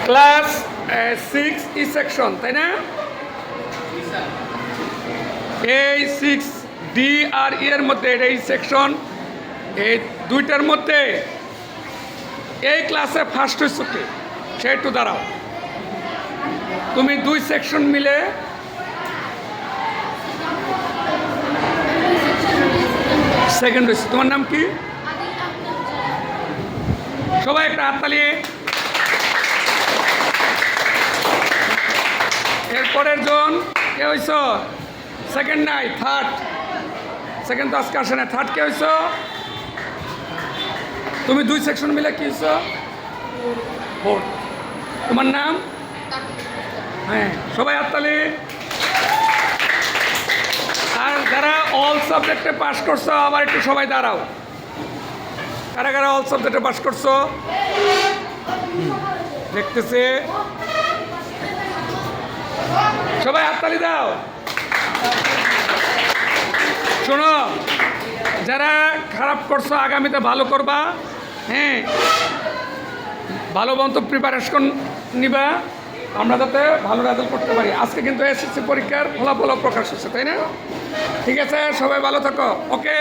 Class 6 ই section, তাই না? এই 6D আর ই এর মধ্যে এই সেকশন, এই দুইটার মধ্যে এই ক্লাসে ফার্স্ট হয়েছ কে? সে একটু দাঁড়াও। তুমি দুই সেকশন মিলে সেকেন্ড হয়েছে। তোমার নাম কি? সবাই একটা হাততালি। এরপরের জন কে হয়েছ? সেকেন্ড নাই, থার্ড। সেকেন্ড তো আজকে আসে না, থার্ড কে হয়েছ? তুমি দুই সেকশন মিলে কি হয়েছ? ফোর্থ। তোমার নাম? হ্যাঁ, সবাই হাততালি। আর যারা অল সাবজেক্টে পাস করছো আবার একটু সবাই দাঁড়াও। কারা কারা অল সাবজেক্টে পাস করছো দেখতেছে? সবাই হাততালি দাও। শোনো, যারা খারাপ করছো আগামীতে ভালো করবা। হ্যাঁ, ভালো মতো প্রিপারেশন নিবা, আমরা যাতে ভালো রেজাল্ট করতে পারি। আজকে কিন্তু এসএসসি পরীক্ষার ফলাফল প্রকাশ হচ্ছে, তাই না? ঠিক আছে, সবাই ভালো থাকো। ওকে।